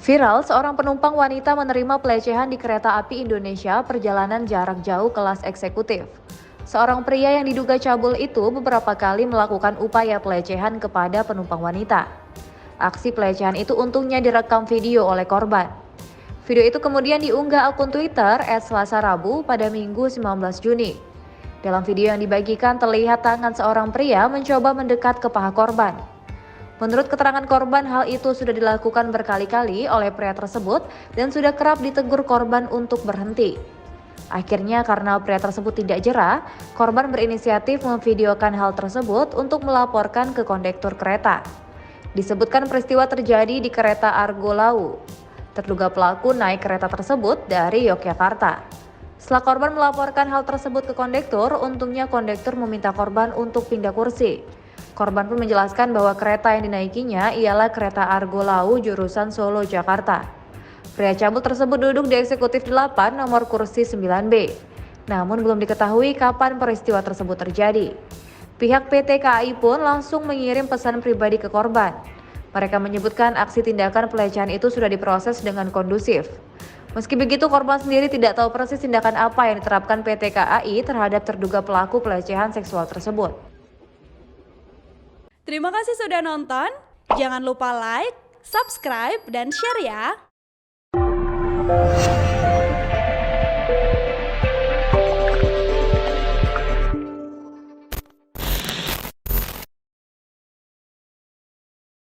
Viral, seorang penumpang wanita menerima pelecehan di kereta api Indonesia perjalanan jarak jauh kelas eksekutif. Seorang pria yang diduga cabul itu beberapa kali melakukan upaya pelecehan kepada penumpang wanita. Aksi pelecehan itu untungnya direkam video oleh korban. Video itu kemudian diunggah akun Twitter @Selasa Rabu pada Minggu 19 Juni. Dalam video yang dibagikan terlihat tangan seorang pria mencoba mendekat ke paha korban. Menurut keterangan korban, hal itu sudah dilakukan berkali-kali oleh pria tersebut dan sudah kerap ditegur korban untuk berhenti. Akhirnya karena pria tersebut tidak jera, korban berinisiatif memvideokan hal tersebut untuk melaporkan ke kondektur kereta. Disebutkan peristiwa terjadi di kereta Argo Lawu. Terduga pelaku naik kereta tersebut dari Yogyakarta. Setelah korban melaporkan hal tersebut ke kondektur, untungnya kondektur meminta korban untuk pindah kursi. Korban pun menjelaskan bahwa kereta yang dinaikinya ialah kereta Argo Lawu jurusan Solo, Jakarta. Pria cabul tersebut duduk di eksekutif 8 nomor kursi 9B. Namun belum diketahui kapan peristiwa tersebut terjadi. Pihak PT KAI pun langsung mengirim pesan pribadi ke korban. Mereka menyebutkan aksi tindakan pelecehan itu sudah diproses dengan kondusif. Meski begitu, korban sendiri tidak tahu persis tindakan apa yang diterapkan PT KAI terhadap terduga pelaku pelecehan seksual tersebut. Terima kasih sudah nonton. Jangan lupa like, subscribe, dan share ya.